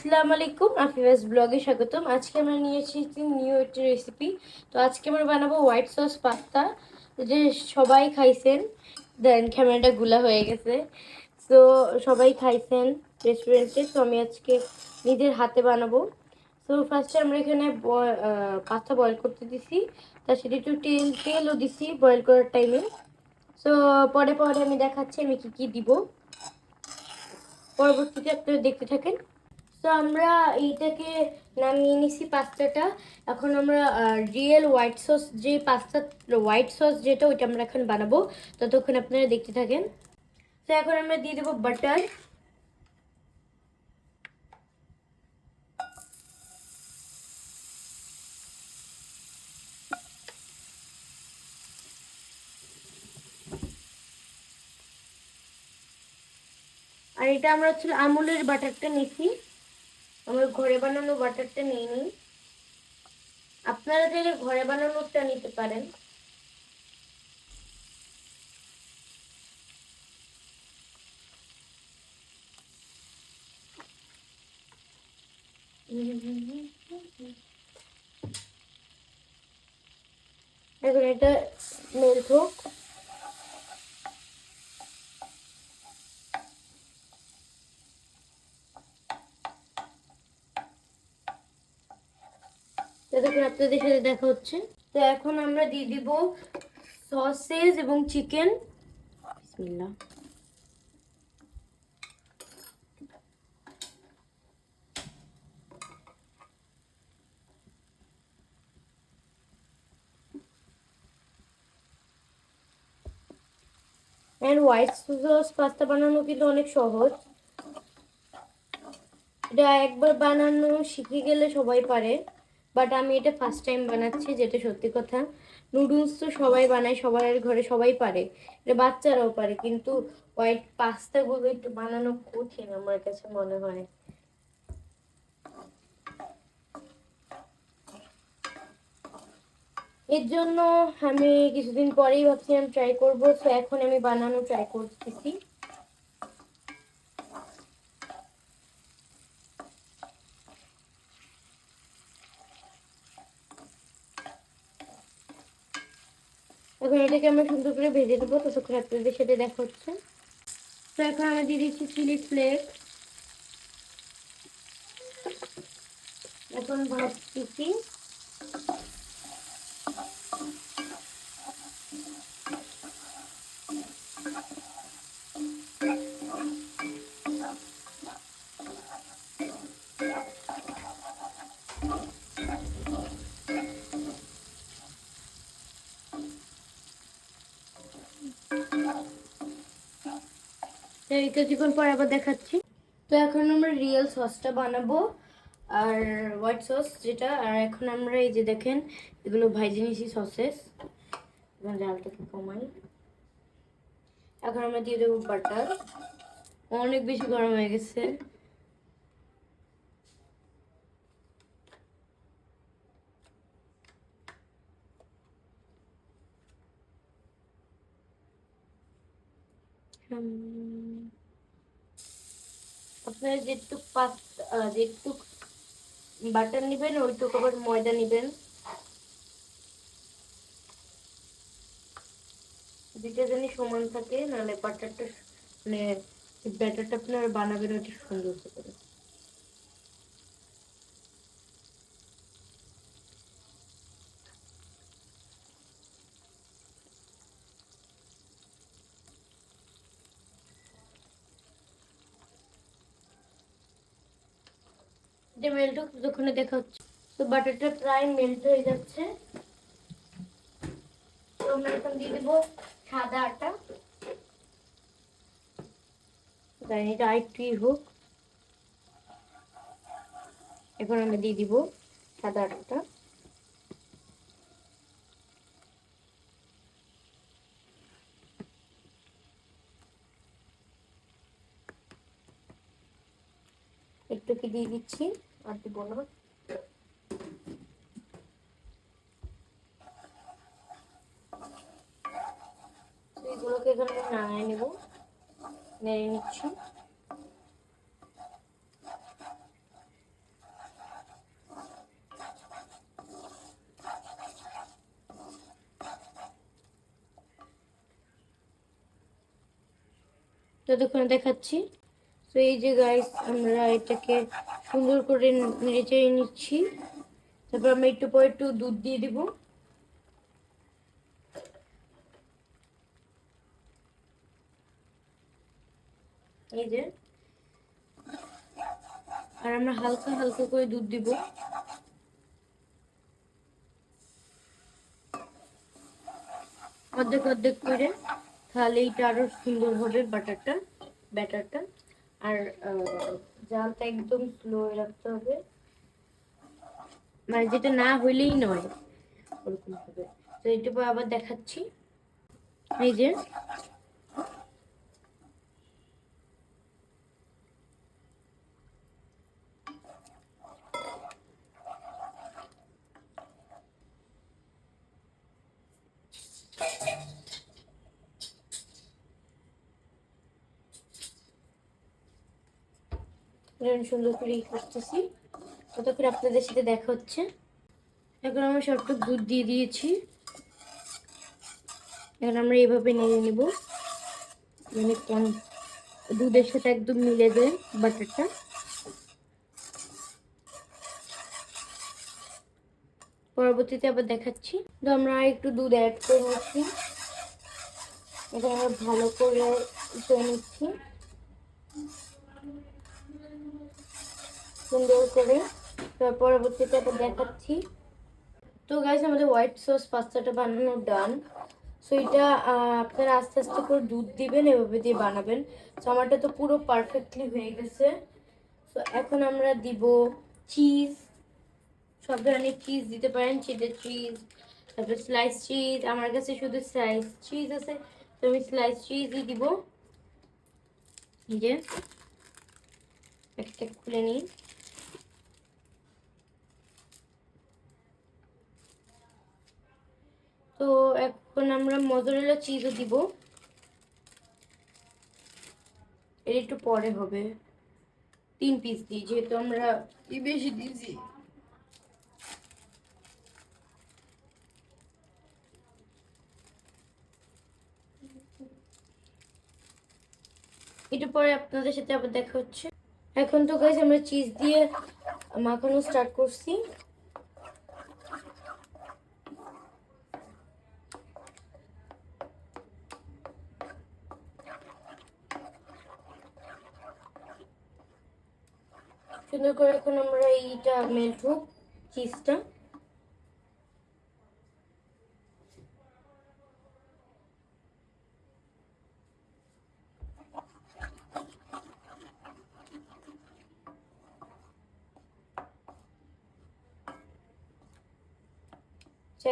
আসসালামু আলাইকুম, আফিফাস ব্লগে স্বাগতম। আজকে আমরা নিয়ে এসেছি নিউ একটা রেসিপি। তো আজকে আমরা বানাবো হোয়াইট সস পাস্তা, যে সবাই খাইছেন। দেন ক্যামেরাটা গুলা হয়ে গেছে। তো সবাই খাইছেন রেস্টুরেন্টে, তো আমি আজকে নিজের হাতে বানাবো। তো ফার্স্টে আমরা এখানে পাস্তা বয়েল করতে দিছি, তার সাথে একটু তেলও দিছি বয়েল করার টাইমে। তো পরে পরে আমি দেখাচ্ছি আমি কি কি দিব, পরবর্তীতে আপনারা দেখতে থাকেন। তো আমরা এইটাকে নামিয়ে নিছি পাস্তাটা। এখন আমরা রিয়েল হোয়াইট সস, যে পাস্তা হোয়াইট সস যেটা, ওইটা আমরা এখন বানাবো। ততক্ষণ আপনারা দেখতে থাকেন। তো এখন আমরা দিয়ে দেবো বাটার। আর এটা আমরা হচ্ছে আমুলের বাটারটা নিছি, আমরা ঘরে বানানো বাটারটা নিয়ে নিই। আপনারা চাইলে ঘরে বানানোটা নিতে পারেন। এখন এটা মেল্ট হোক। ততক্ষণ আপনাদের সাথে দেখা হচ্ছে। তো এখন আমরা দিয়ে দিব সসেজ এবং চিকেন। বিসমিল্লাহ। এন্ড হোয়াইট সস পাস্তা বানানো কিন্তু অনেক সহজ। এটা একবার বানানো শিখে গেলে সবাই পারে, বাট আমি এটা ফার্স্ট টাইম বানাচ্ছি, যেটা সত্যি কথা। নুডলস তো সবাই বানায়, সবার ঘরে সবাই পারে, এটা বাচ্চারাও পারে, কিন্তু হোয়াইট পাস্তাগুলো একটু বানানো কঠিন আমার কাছে মনে হয়। এর জন্য আমি কিছুদিন পরেই ভাবছিলাম ট্রাই করবো, তো এখন আমি বানানো ট্রাই করতেছি। এখন এটাকে আমরা সুন্দর করে ভেজে দেবো, ততক্ষণ আপনাদের সাথে দেখা হচ্ছে। তো এখন আমরা দিয়ে দিচ্ছি চিলি ফ্লেক্স। এখন ভাজতেছি। কিছুক্ষণ পর আবার দেখাচ্ছি। তো এখন আমরা রিয়েল সসটা বানাবো, আর হোয়াইট সস যেটা। আর এখন আমরা এই যে দেখেন, এগুলো ভাইজে নিয়েছি সসেস। এখন জালটাকে কমাই। এখন আমরা দিয়ে দেবো বাটার। অনেক বেশি গরম হয়ে গেছে। আপনারা যেটুক বাটার নিবেন, ওইটুকু আবার ময়দা নিবেন। দুইটা জানি সমান থাকে, নাহলে বাটারটা মানে ব্যাটারটা আপনারা বানাবেন ওইটা সুন্দর করে। এটা মেল্ট হোক, যখন দেখা হচ্ছে। তো বাটারটা প্রায় মেল্ট হয়ে যাচ্ছে। তো আমরা এখন দিয়ে দেবো সাদা আটা। এটা আরেকটু হোক। এখন আমরা দিয়ে দিব সাদা আটাটা। একটু কি দিয়ে দিচ্ছি, আর দিব না। এগুলোকে এখানে নাড়িয়ে নেব, নেড়ে নিচ্ছি। ততক্ষণে দেখাচ্ছি। তো এই যে গাইস, আমরা এটাকে সুন্দর করে নেড়ে চেড়ে নিচ্ছি। তারপর আমরা একটু পরে একটু দুধ দিয়ে দিব। এই যে, আর আমরা হালকা হালকা করে দুধ দিব। অর্ধেক অর্ধেক করে, তাহলে এটা আরো সুন্দর হবে ব্যাটারটা। আর জালটা একদম স্লো রাখতে হবে, মানে যেটা না হইলেই নয় ওরকম হবে। তো একটু পর আবার দেখাচ্ছি। এই যে, সুন্দর করে করতেছি, ততক্ষণ আপনাদের সাথে দেখা হচ্ছে। এখন আমরা সবটুক দুধ দিয়ে দিয়েছি। এখন আমরা এইভাবে নেড়ে নেব, মানে দুধের সাথে একদম মিলে যায় বাটারটা। পরবর্তীতে আবার দেখাচ্ছি। তো আমরা একটু দুধ অ্যাড করে নিচ্ছি। এখন আমরা ভালো করে নিচ্ছি সুন্দর করে। তার পরবর্তীতে আবার দেখাচ্ছি। তো গাইস, আমাদের হোয়াইট সস পাস্তাটা বানানো ডান। সো এটা আপনারা আস্তে আস্তে করে দুধ দিবেন, এভাবে দিয়ে বানাবেন। তো আমারটা তো পুরো পারফেক্টলি হয়ে গেছে। তো এখন আমরা দিব চিজ। সব ধরনের চিজ দিতে পারেন, চিজের চিজ, তারপর স্লাইস চিজ। আমার কাছে শুধু স্লাইস চিজ আছে, তো আমি স্লাইস চিজই দিব। এই যে, একটা খুলে নিই। তো এখন আমরা মজরেলা চিজও দিব, এর একটু পরে হবে। 3 পিস দিই, যেহেতু আমরা বেশি দিয়েছি। একটু পরে আপনাদের সাথে আবার দেখা হচ্ছে। এখন তো গাইস আমরা চিজ দিয়ে মাখানো স্টার্ট করছি। সুন্দর করে এখন আমরা এইটা মেল্ট হোক চিজটা।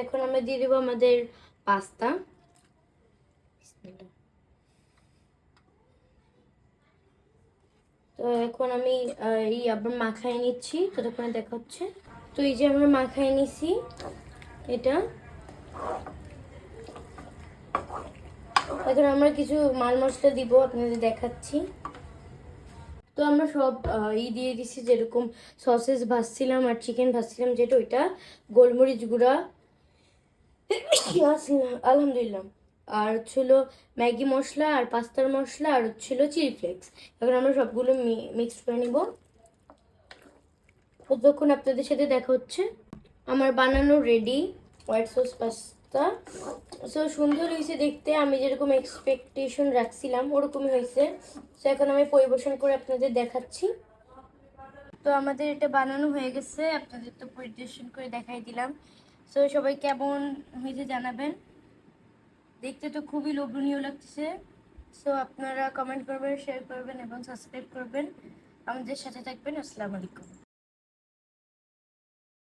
এখন আমরা দিয়ে দেবো আমাদের পাস্তা। তো এখন আমি এই আবার মাখাই নিচ্ছি, ততক্ষণে দেখা হচ্ছে। তো এই যে আমরা মাখাই নিছি এটা। এখন আমরা কিছু মাল মশলা দিব, আপনাদের দেখাচ্ছি। তো আমরা সব দিয়ে দিছি, যেরকম সসেস ভাজছিলাম আর চিকেন ভাজছিলাম, যেটা ওইটা গোলমরিচ গুঁড়া, আলহামদুলিল্লাহ, আর হচ্ছিল ম্যাগি মশলা আর পাস্তার মশলা, আর হচ্ছিল চিলি ফ্লেক্স। এখন আমরা সবগুলো মিক্স করে নিব। ততক্ষণ আপনাদের সাথে দেখা হচ্ছে। আমার বানানো ready white sauce pasta. So সুন্দর হয়েছে দেখতে, আমি যেরকম এক্সপেকটেশন রাখছিলাম ওরকমই হয়েছে। সো এখন আমি পরিবেশন করে আপনাদের দেখাচ্ছি। তো আমাদের এটা বানানো হয়ে গেছে, আপনাদের তো পরিবেশন করে দেখাই দিলাম। সো সবাই কেমন হয়েছে জানাবেন। দেখতে তো খুবই লোভনীয় লাগছে। সো আপনারা কমেন্ট করবেন, শেয়ার করবেন এবং সাবস্ক্রাইব করবেন। আমাদের সাথে থাকবেন। আসসালামু আলাইকুম।